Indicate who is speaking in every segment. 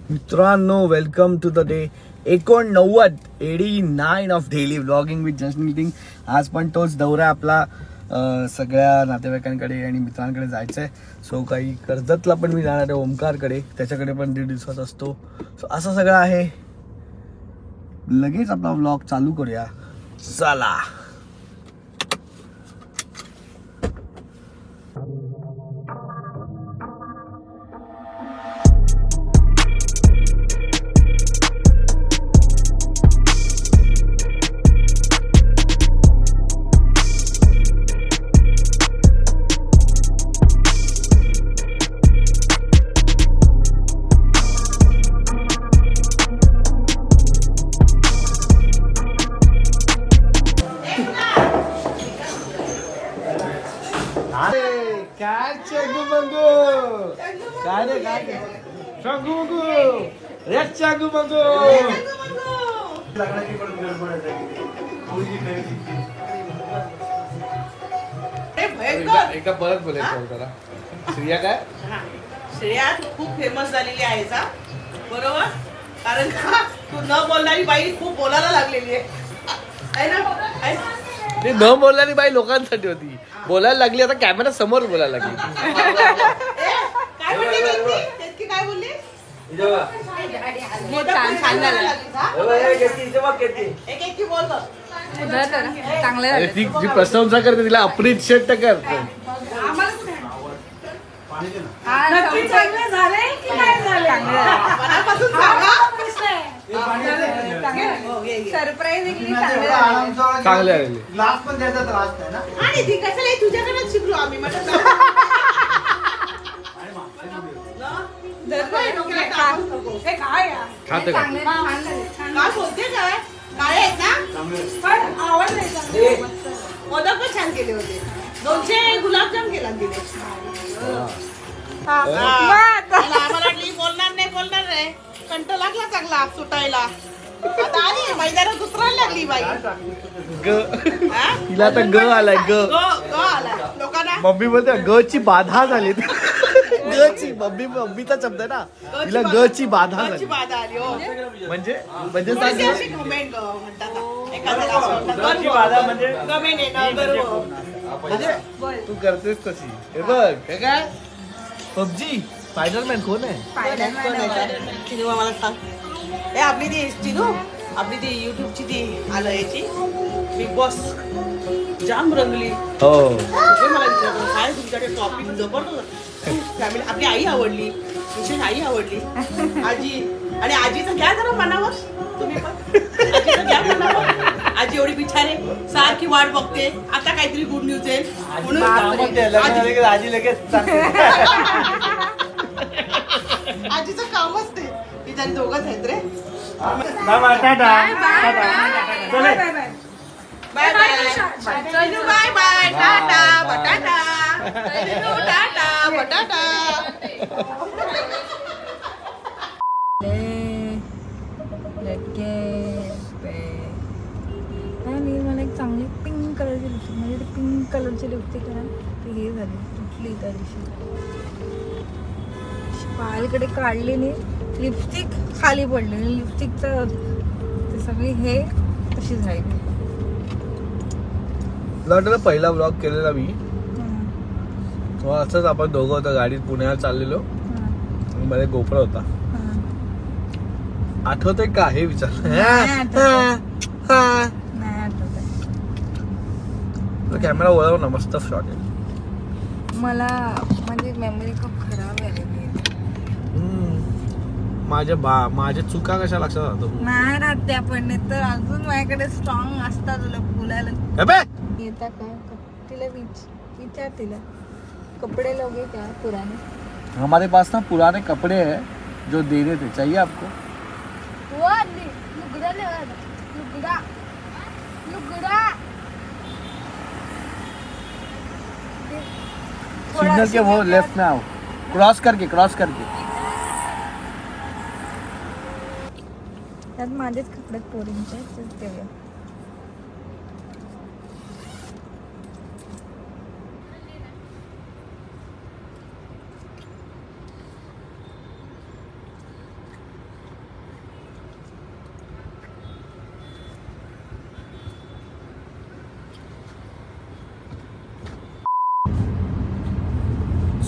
Speaker 1: मित्रांनो, welcome to the day 89 of daily vlogging with just meeting. आज पण तोच दौरा आपला सगळ्या नातेवाईकांकडे आणि मित्रांकडे जायचंय. सो काही कर्जतला पण मी जाणार आहे, ओमकारकडे, त्याच्याकडे पण 1.5 दिवसाचा असतो. सो असं सगळं आहे. लगेच आपला व्लॉग चालू करूया, चला. काय चागू बंगू, काय रे काय चागू बंगू, रे चागू बंगू. एका परत बोलायचं जरा. श्रेया काय?
Speaker 2: श्रेया खूप फेमस झालेली आहे का, बरोबर? कारण का तू न बोलणारी बाई खूप बोलायला लागलेली आहे ना.
Speaker 1: ते न बोलणारी बाई लोकांसाठी होती, बोलायला लागली आता कॅमेरा समोर बोलायला लागली.
Speaker 2: काय म्हणते काय बोलली?
Speaker 1: ती जी प्रशंसा करते तिला अप्रिशिएट कर. चांगले आलेले
Speaker 2: लास्ट पण त्याचा त्रास नाही ना. आणि ती कशाला तुझ्याकडेच शिकलो आम्ही. म्हटलं
Speaker 1: खाते का?
Speaker 2: काय बोलते काय? काळे आहेत ना, पण आवडले. मोदक पण छान केले होते. 200 गुलाबजाम केला तिने. आम्हाला वाटली बोलणार नाही, कंट लागला चांगला सुटायला. आता आली मैदानात उतरायला लागली बाई.
Speaker 1: तिला आता ग आलाय, ग
Speaker 2: आलाय लोकांना.
Speaker 1: मम्मी बोलते ग ची बाधा झाली. ग ची मम्मीचा शब्द आहे ना, तिला ग ची बाधा झाली. म्हणजे तू करतेस तशी. हे बघ, हे काय पबजी स्पायडरमॅन कोण आहे?
Speaker 2: मला सांग. हे आपली ती चिनू, आपली ती युट्यूबची ती आलं याची बिग बॉस जाम रंगली.
Speaker 1: हो,
Speaker 2: मला विचारलं काय तुमच्याकडे टॉपिक जबरदस्त. फॅमिली आपली आई आवडली, विशेष आई आवडली, आजी. आणि आजीचं घ्या जरा मनावर तुम्ही पण. आजीचं घ्या मनावर. आजी एवढी बिचारे सारखी वाट बघते आता काहीतरी गुड न्यूज येईल म्हणून.
Speaker 1: आजी लगेच
Speaker 2: आजीचं कामच ते. तिथे दोघंच आहेत रे.
Speaker 1: Bye bye, tata.
Speaker 2: Bye bye, bye bye, tata बटाटा, टाटा बटाटा.
Speaker 3: आणि मला एक चांगली पिंक कलरची लिपस्टिक, म्हणजे ती पिंक कलरची लिपस्टिक आहे ना, ती हे झाली तुटली त्या दिवशी. पायाकडे काढली नाही, लिपस्टिक खाली पडली आणि लिपस्टिकचं ते सगळी हे तशीच राहिली.
Speaker 1: वाटलं पहिला ब्लॉग केलेला मी, असंच आपण दोघं होतं गाडीत पुण्याला चाललेलो, मध्ये गोप्रो होता. आठवतंय का हे विचार? कॅमेरा वळव ना, मस्त शॉट आहे.
Speaker 3: मला म्हणजे मेमरी खूप खराब आहे.
Speaker 1: माझ्या चुका कशा लक्षात राहतो?
Speaker 3: नाही राहते आपण, तर अजून माझ्याकडे स्ट्रॉंग असतात तुला बोलायला. येता का तिला विचार, तिला कपडे लोगे क्या पुराने?
Speaker 1: हमारे पास ना पुराने कपड़े हैं जो देने थे, चाहिए आपको?
Speaker 3: लुगड़ा
Speaker 1: सिग्नल के वो लेफ्ट में आओ, क्रॉस करके.
Speaker 3: त्यात माझेच कपडे पोरींचे तेव्हा.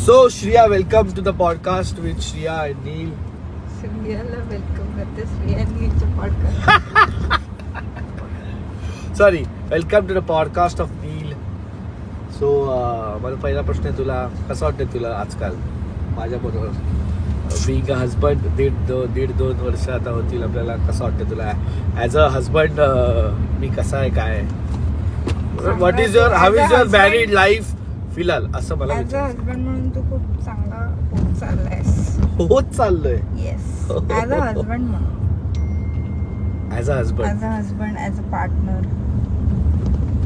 Speaker 1: So Shriya, welcome to the podcast with Shriya and Neel.
Speaker 3: श्रियाला वेलकम करते. श्रियानीचं podcast.
Speaker 1: Sorry, welcome to the podcast of Neel. So माझा पहिला प्रश्न आहे तुला, कसं वाटतं तुला आजकाल माझ्याबरोबर बिंग अ हजबंड? दीड दोन वर्ष आता होतील आपल्याला. कसं वाटतं तुला ॲज अ हजबंड? मी कसा आहे, काय, what is your, how is your married life फिलहाल, असं मला
Speaker 3: ऍज अ हजबंड म्हणून तू खूप चांगला होत चाललायस.
Speaker 1: होत चाललोय.
Speaker 3: येस, ऍज अ हजबंड म्हणून.
Speaker 1: As a husband,
Speaker 3: as a husband, as a partner.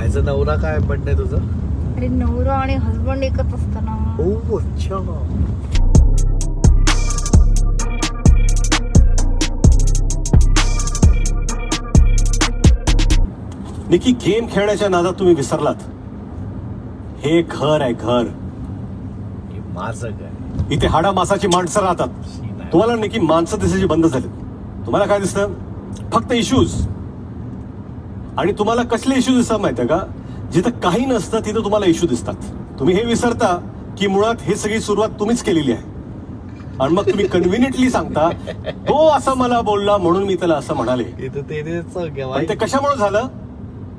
Speaker 1: As a नवरा काय म्हणणं तुझं?
Speaker 3: अरे नवरा आणि हजबंड एकच असतं ना.
Speaker 1: हो, अच्छा.
Speaker 4: निकी, गेम खेळण्याच्या नादात तुम्ही विसरलात. हे घर आहे, घर.
Speaker 1: हे माझं घर.
Speaker 4: इथे हाडा मासाची माणसं राहतात. तुम्हाला निकी माणसं दिसायची बंद झाली. तुम्हाला काय दिसतं? फक्त इश्यूज. आणि तुम्हाला कसले इश्यू दिसतात माहितीये का? जिथं काही नसतं तिथं तुम्हाला इश्यू दिसतात. तुम्ही हे विसरता की मुळात हे सगळी सुरुवात तुम्हीच केलेली आहे. आणि मग तुम्ही कन्व्हिनियंटली सांगता तो असं मला बोलला म्हणून मी त्याला असं म्हणाले. पण ते कशामुळे झालं?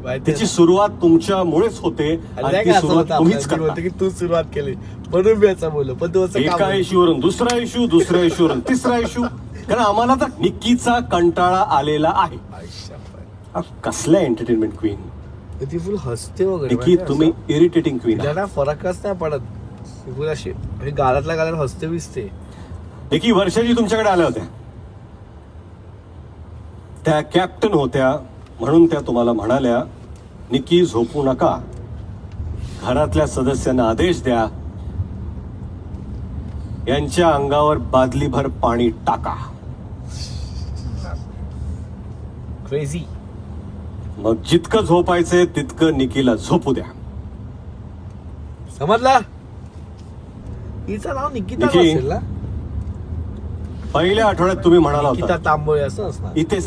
Speaker 4: त्याची सुरुवात तुमच्यामुळेच होते आणि ती सुरुवात तुम्हीच करता.
Speaker 1: की तू सुरुवात केली म्हणून मी असं बोललो. पण तू
Speaker 4: एका इश्यूवरून दुसरा इश्यू, दुसऱ्या इश्यूवरून तिसरा इश्यू. कारण आम्हाला तर निक्कीचा कंटाळा आलेला आहे. कसल्या एंटरटेनमेंट क्वीन.
Speaker 1: ती फुल हसते वगैरे.
Speaker 4: निक्की, तुम्ही इरिटेटिंग क्वीन.
Speaker 1: त्याला फरकच नाही पडत. फुल अशी गालातल्या गालात हसते विसते.
Speaker 4: निक्की वर्षाची तुमच्याकडे आल्या होत्या. त्या कॅप्टन होत्या म्हणून त्या तुम्हाला म्हणाल्या, निक्की झोपू नका, घरातल्या सदस्यांना आदेश द्या, यांच्या अंगावर बादलीभर पाणी टाका.
Speaker 1: क्रेझी.
Speaker 4: मग जितकं झोपायचंय तितकं निकीला झोपू द्या.
Speaker 1: समजला? हिचं नाव निकिता
Speaker 4: निकी,
Speaker 1: असेल ना?
Speaker 4: पहिल्या आठवड्यात तुम्ही म्हणाला
Speaker 1: निकिता
Speaker 4: होता
Speaker 1: तांबोळे असं असणार.
Speaker 4: इथे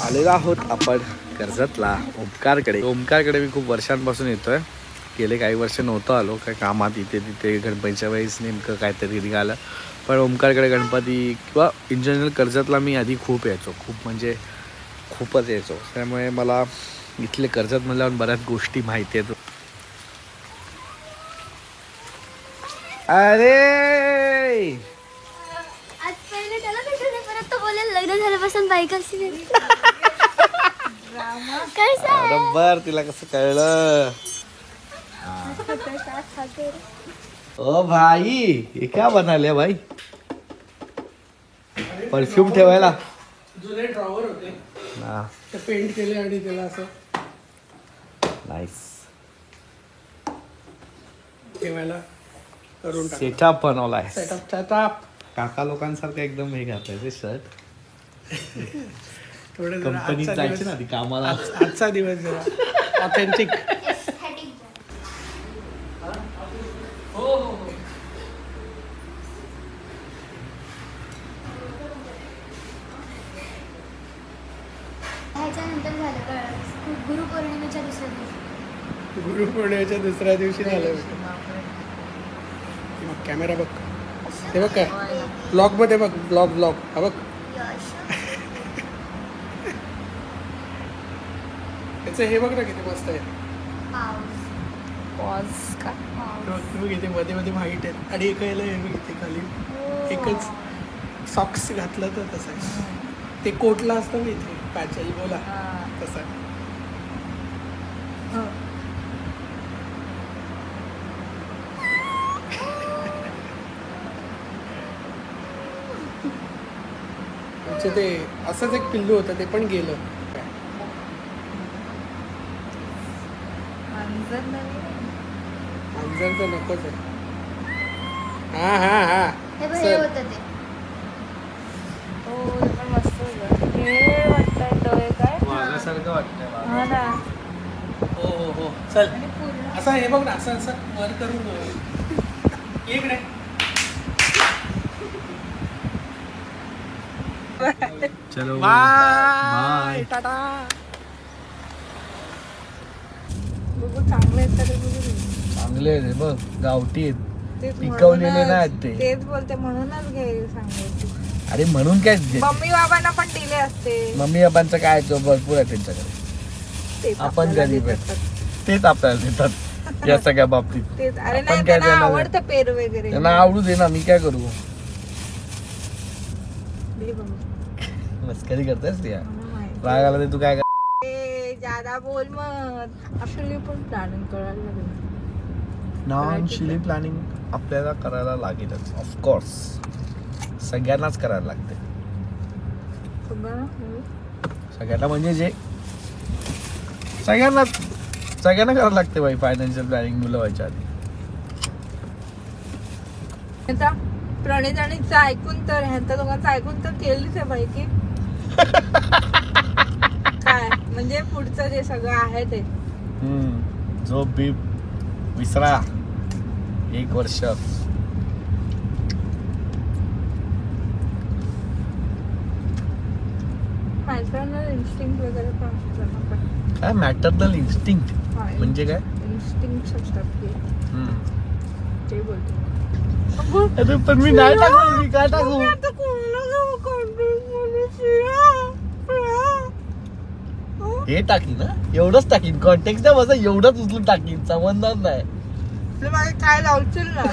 Speaker 1: आलेलो आहोत आपण कर्जतला ओमकारकडे. ओमकारकडे मी खूप वर्षांपासून येतोय. गेले काही वर्ष नव्हतं आलो, काय कामात इथे तिथे गणपतीच्या वेळेस नेमकं काहीतरी निघालं. पण ओमकारकडे गणपती किंवा इन जनरल कर्जतला मी आधी खूप यायचो, खूप म्हणजे खूपच यायचो. त्यामुळे मला इथले कर्जत म्हणल्यावर बऱ्याच गोष्टी माहिती आहेत. अरे
Speaker 5: आज पहिले त्याला भेटले, परत तो बोलेल लग्न झाल्यापासून बायका
Speaker 1: बरोबर. तिला कसं कळलं? ओ भाई, हे क्या बनाले भाई? परफ्यूम ठेवायला
Speaker 2: जुने ड्रॉवर होते
Speaker 1: ना.
Speaker 2: ते पेंट केले आणि त्याला असं
Speaker 1: नाईस
Speaker 2: ठेवायला करून टाक.
Speaker 1: सेटअप बनवलाय.
Speaker 2: सेटअप
Speaker 1: काका लोकांसारखं एकदम हे घातलंय शर्ट.
Speaker 2: थोडे जरा
Speaker 1: कंपनीत
Speaker 2: आजचा
Speaker 1: जायचे
Speaker 2: दिवस-
Speaker 1: ना ती कामाला.
Speaker 2: आजचा दिवस जरा ऑथेंटिक.
Speaker 5: ह्याच्यानंतर झालं का गुरुपौर्णिमेच्या दुसऱ्या दिवशी.
Speaker 2: गुरुपौर्णिमेच्या दुसऱ्या दिवशी झालं. कॅमेरा बघ, ते बघ काय ब्लॉग मध्ये बघ, ब्लॉग हा बघ. त्याचं हे बघ ना किती मस्त आहे.
Speaker 3: पॉज का?
Speaker 2: तुम्ही किती मध्ये मध्ये व्हाईट आहेत आणि एकायला हे बघ इथे खाली एकच सॉक्स घातलं तर तसं आहे. ते कोटला असतं मी इथे पॅचल बोला तसं आहे. ते असंच एक पिल्लू होतं, ते पण गेलं. मांजर तर नकोच आहे. हा
Speaker 5: हे बघ, हे
Speaker 2: चल.
Speaker 5: होतं ते.
Speaker 3: हो, हे पण मस्त होतं. हे वाटतंय तो हे काय?
Speaker 1: वाघासारखं वाटतंय मला.
Speaker 3: हा ना.
Speaker 2: हो हो हो चल असं हे बघ ना असं असं वर करून इकडे
Speaker 1: चलो
Speaker 2: बाय टाटा.
Speaker 3: बघू चांगले आहेत का ते बघू.
Speaker 1: चांगले आहेत हे बघ, गावठी आहेत,
Speaker 3: तेच
Speaker 1: पिकवलेले
Speaker 3: म्हणूनच-
Speaker 1: नाहीत ते.
Speaker 3: तेच बोलते म्हणूनच घे सांगायची.
Speaker 1: अरे म्हणून काय
Speaker 3: मम्मी बाबांना पण दिले असते.
Speaker 1: मम्मी बाबांचं काय तो भरपूर आहे त्यांच्याकडे,
Speaker 3: तेच
Speaker 1: आपण
Speaker 3: आपल्याला
Speaker 1: गरीब आहे.
Speaker 3: देतात.
Speaker 1: तेच आपल्याला देतात या सगळ्या बाबतीत.
Speaker 3: तेच अरे
Speaker 1: आपण
Speaker 3: नाही
Speaker 1: काय
Speaker 3: त्यांना
Speaker 1: देणार आहे?
Speaker 3: आवडतं पेरू वगैरे.
Speaker 1: त्यांना आवडू दे ना, मी काय करू.
Speaker 3: दे बाबा.
Speaker 1: मस्करी करतेस या,
Speaker 3: मला माहिती.
Speaker 1: राग आला तर तू काय कर.
Speaker 3: ए, जादा बोल मग. आपल्याला पण प्लॅनिंग करायला लागेल.
Speaker 1: नॉन चिली प्लॅनिंग आपल्याला करायला लागेलच, ऑफकोर्स सगळ्यांनाच करायला लागते. सगळ्यांना म्हणजे जे सगळ्यांना करायला लागते बाई फायनान्शियल प्लॅनिंग मुलं व्हायच्या आधी.
Speaker 3: आता प्रणित आणि ऐकून तर ह्यांच्या दोघांचं ऐकून तर केलीच आहे बाई की काय म्हणजे पुढचं जे सगळं आहे ते.
Speaker 1: झोप बीप विसरा 1 वर्ष.
Speaker 3: इन्स्टिंक्ट वगैरे पण असतं ना.
Speaker 1: काय मॅटरनल इन्स्टिंक्ट म्हणजे काय?
Speaker 3: इन्स्टिंक्ट असतात ते बोलतो.
Speaker 1: अरे पण मी नाही टाकू, मी काय टाकू. हे टाकीन ना, एवढंच टाकीन. कॉन्टेक्स्ट माझं एवढंच उचलून टाकीन, समजणार नाही.
Speaker 3: मला काय लावशील ना.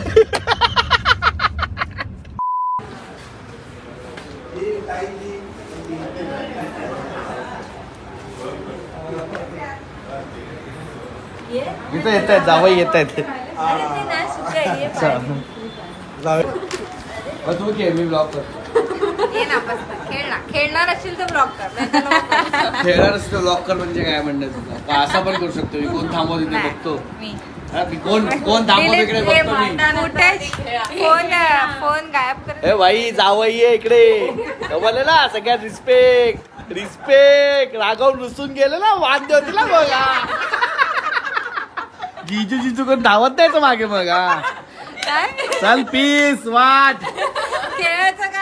Speaker 1: इथं येत आहेत, जावई येत आहेत. तू घे, मी ब्लॉक करतो.
Speaker 3: खेळणार असेल तर ब्लॉक कर.
Speaker 1: खेळणार असतो ब्लॉक कर म्हणजे काय म्हणणं तुला? का असा पण करू शकतो मी, कोण थांबव तिथे बघतो. हा, मी कोण थांबव इकडे बघतो मी.
Speaker 3: फोन गायब कर.
Speaker 1: ए भाई जावई ये इकडे, बोलले ना सगळ्यात रिस्पेक्ट राघव रुसून गेले ना, वाद होती ना बघा. जिजू कोण धावत नाही मागे मग. चल पीस वाट.
Speaker 3: खेळायचं काय.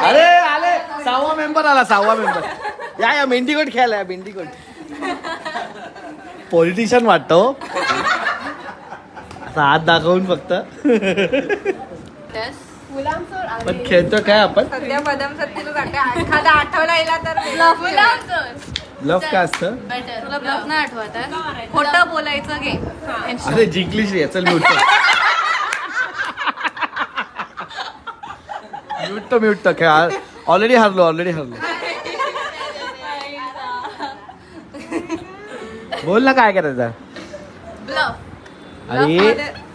Speaker 1: अरे आले 6वा मेंबर आला, 6वा मेंबर. या मेंढीकोट खेळायला या, मेंढीकोट. पॉलिटिशियन वाटतो असा हात दाखवून फक्त. पण खेळतो काय आपण?
Speaker 3: सध्या बदाम सत्तीला जाते. एखादा आठवला येला तर
Speaker 1: ब्लफ काय असतं?
Speaker 6: तुला ब्लफ नाही आठवत आहे? खोटं बोलायचं घे.
Speaker 1: अरे जिंकलीच रे, चल म्यूट खेळ. ऑलरेडी हरलो. बोल ना काय करायचं.
Speaker 6: ब्लफ.
Speaker 1: अरे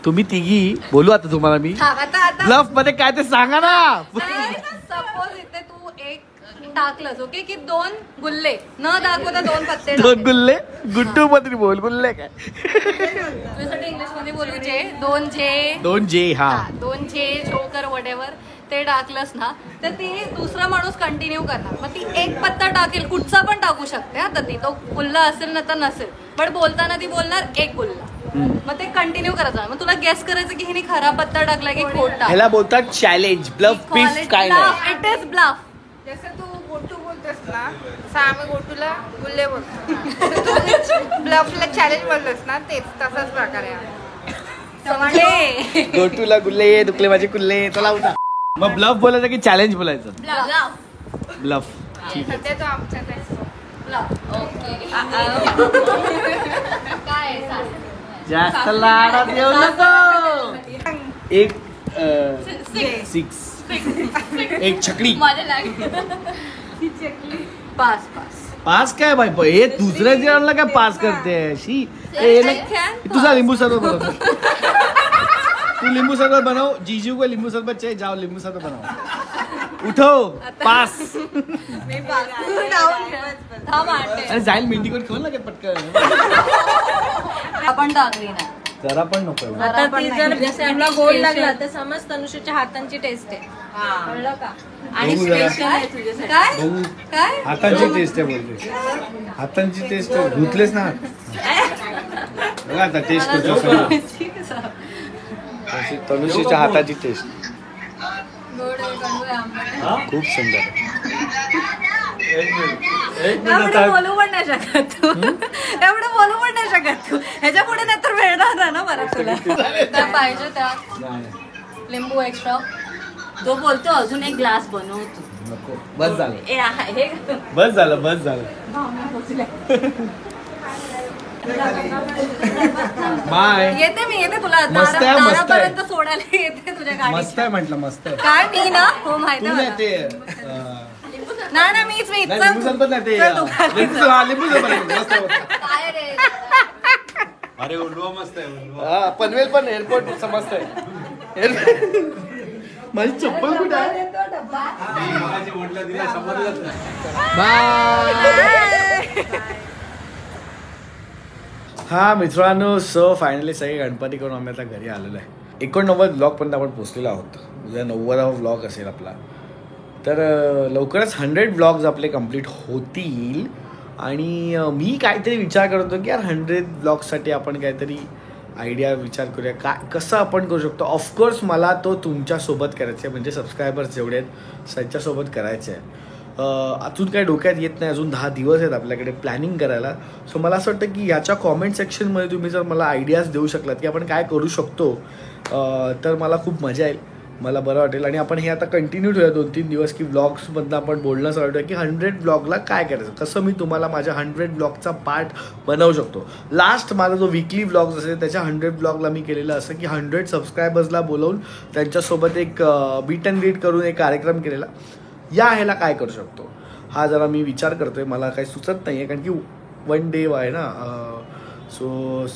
Speaker 1: तुम्ही तिघी बोलू आता तुम्हाला मी.
Speaker 3: आता
Speaker 1: ब्लफ मध्ये काय ते सांगा ना.
Speaker 6: सपोज इथे तू एक टाकलंस ओके की 2 गुल्ले न दाखवता 2 पत्ते
Speaker 1: 2 गुल्ले. गुड्डू मध्ये बोल, गुल्ले काय.
Speaker 6: तुझ्यासाठी इंग्लिश मध्ये बोलू जे 2 जे
Speaker 1: 2 जे. हा
Speaker 6: 2 जे छोकर वडेवर ते टाकलंस ना तर ती दुसरा माणूस कंटिन्यू करणार. मग ती एक पत्ता टाकेल, कुठचा पण टाकू शकते. आता ती तो गुल्ला असेल ना तर नसेल, पण बोलताना ती बोलणार 1 गुल्ला. मग ते कंटिन्यू करायचं. मग तुला गेस करायचं की हिने खरा पत्ता टाकला की खोटा.
Speaker 1: ह्याला बोलतात चॅलेंज. ब्लफ पीस काय नाही.
Speaker 6: It is bluff.
Speaker 3: जसं तू गोटू बोलतोस ना तसं आम्ही गोटूला गुल्ले बोलतो. ब्लफला चॅलेंज बोलतोस ना तेच तसाच प्रकार आहे.
Speaker 1: गोटूला गुल्ले, दुखले माझे कुल्ले. चला उठा. मग ब्लफ बोलायचं की चॅलेंज बोलायचं? ब्लफ.
Speaker 3: सध्या तो आमच्यात आहे.
Speaker 6: काय
Speaker 1: जास्त लाडात येऊ नको. एक 6 एक छकडी. पास काय बाई, हे दुसऱ्या जेवणला काय पास करते अशी. तुझा लिंबू सरबत बनव. तू लिंबू सरबत बनव. जीजू को लिंबू सरबत चाहिए, जाओ लिंबू सरबत बनाओ. उठो. पास. अरे जाईल मेंढीकोट खोल ना काय पटकन.
Speaker 6: आपण टाकली ना
Speaker 1: जरा पण नको.
Speaker 7: आता ती जर तुला गोड लागला तर समज तनुषाच्या हातांची टेस्ट आहे. कळलं का?
Speaker 6: आणि
Speaker 1: बघू जरा.
Speaker 6: स्पेशल आहे तुझ्यासाठी. काय
Speaker 1: बघू
Speaker 6: काय
Speaker 1: हातांची टेस्ट आहे बोलते हातांची टेस्ट धुतलेच ना बघा आता टेस्ट करतो सगळं. तनुशीच्या हाताची टेस्ट
Speaker 6: गोड आहे, कडू आहे, आंबट आहे.
Speaker 1: खूप सुंदर
Speaker 6: एवढं बोलू पण नाही शकत तू एवढं बोलू पण नाही शकत तू ह्याच्या पुढे नाही तर मिळणार ना परत तुला काय पाहिजे त्यात लिंबू एक्स्ट्रा
Speaker 7: तो बोलतो अजून एक ग्लास बनवतो.
Speaker 1: नको बस झालं
Speaker 7: ए हे
Speaker 1: बस झालं बस झालं बाय
Speaker 6: येते मी येते तुला
Speaker 1: मस्त आहे, मस्त आहे.
Speaker 6: दारापर्यंत सोडायला येते तुझ्या
Speaker 1: मस्त
Speaker 6: गाडीत
Speaker 1: आहे म्हटलं मस्त आहे
Speaker 6: काय मी ना हो माहिती
Speaker 1: तू
Speaker 6: आहे
Speaker 1: नाही
Speaker 6: मला.
Speaker 1: ते
Speaker 6: नाही नाही मीच
Speaker 1: नाही, लिंबू सरबत नाही ते
Speaker 6: चल दुकानात.
Speaker 1: लिंबू सरबत मस्त आहे.
Speaker 6: काय रे
Speaker 4: अरे उलवा मस्त आहे उलवा.
Speaker 1: हा, पनवेल पण एअरपोर्ट समजत आहे माझी चप्पल कुठे आहे बाय हा मित्रांनो सो फायनली सगळे गणपती करून आम्ही आता घरी आलेलो आहे 89 ब्लॉगपर्यंत आपण पोचलेलो आहोत उद्या 90वा ब्लॉग असेल आपला तर लवकरच 100 ब्लॉग्स आपले कंप्लीट होतील आणि मी काहीतरी विचार करत होतो की यार 100 ब्लॉग्ससाठी आपण काहीतरी आयडिया विचार करूया काय कसं आपण करू शकतो ऑफकोर्स मला तो तुमच्यासोबत करायचं आहे म्हणजे सबस्क्रायबर्स जेवढे आहेत त्यांच्यासोबत करायचे आहे अजून काही डोक्यात येत नाही अजून 10 दिवस आहेत आपल्याकडे प्लॅनिंग करायला सो मला असं वाटतं की याच्या कॉमेंट सेक्शनमध्ये तुम्ही जर मला आयडियाज देऊ शकलात की आपण काय करू शकतो तर मला खूप मजा येईल मला बरं वाटेल आणि आपण हे आता कंटिन्यू ठेवूया 2-3 दिवस की व्लॉग्समधनं आपण बोलणं असं वाटतं की 100 ब्लॉगला काय करायचं कसं मी तुम्हाला माझ्या 100 ब्लॉगचा पार्ट बनवू शकतो लास्ट माझा जो वीकली ब्लॉग्स असेल त्याच्या 100 ब्लॉगला मी केलेलं असं की 100 सबस्क्रायबर्सला बोलवून त्यांच्यासोबत एक बीट अँड रीड करून एक कार्यक्रम केलेला या ह्याला काय करू शकतो हा जरा मी विचार करतोय मला काही सुचत नाही आहे कारण की 1 डे आहे ना सो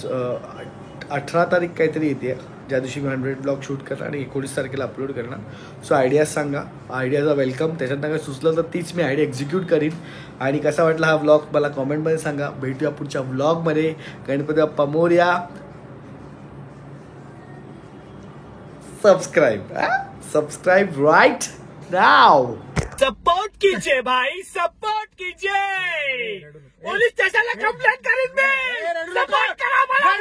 Speaker 1: 18 तारीख काहीतरी येते ज्या दिवशी मी 100 ब्लॉग शूट करणार आणि 19 तारखेला अपलोड करणार सो आयडियाज सांगा आयडियाचा वेलकम त्याच्यातनं काय सुचलं तर तीच मी आयडिया एक्झिक्यूट करीन आणि कसा वाटला हा ब्लॉग मला कॉमेंटमध्ये सांगा भेटूया पुढच्या ब्लॉगमध्ये Ganpati Bappa Morya subscribe right now
Speaker 8: support कीजिए भाई सपोर्ट कीजिए पुलिस स्टेशन कंप्लेंट करेंगे सपोर्ट करा मला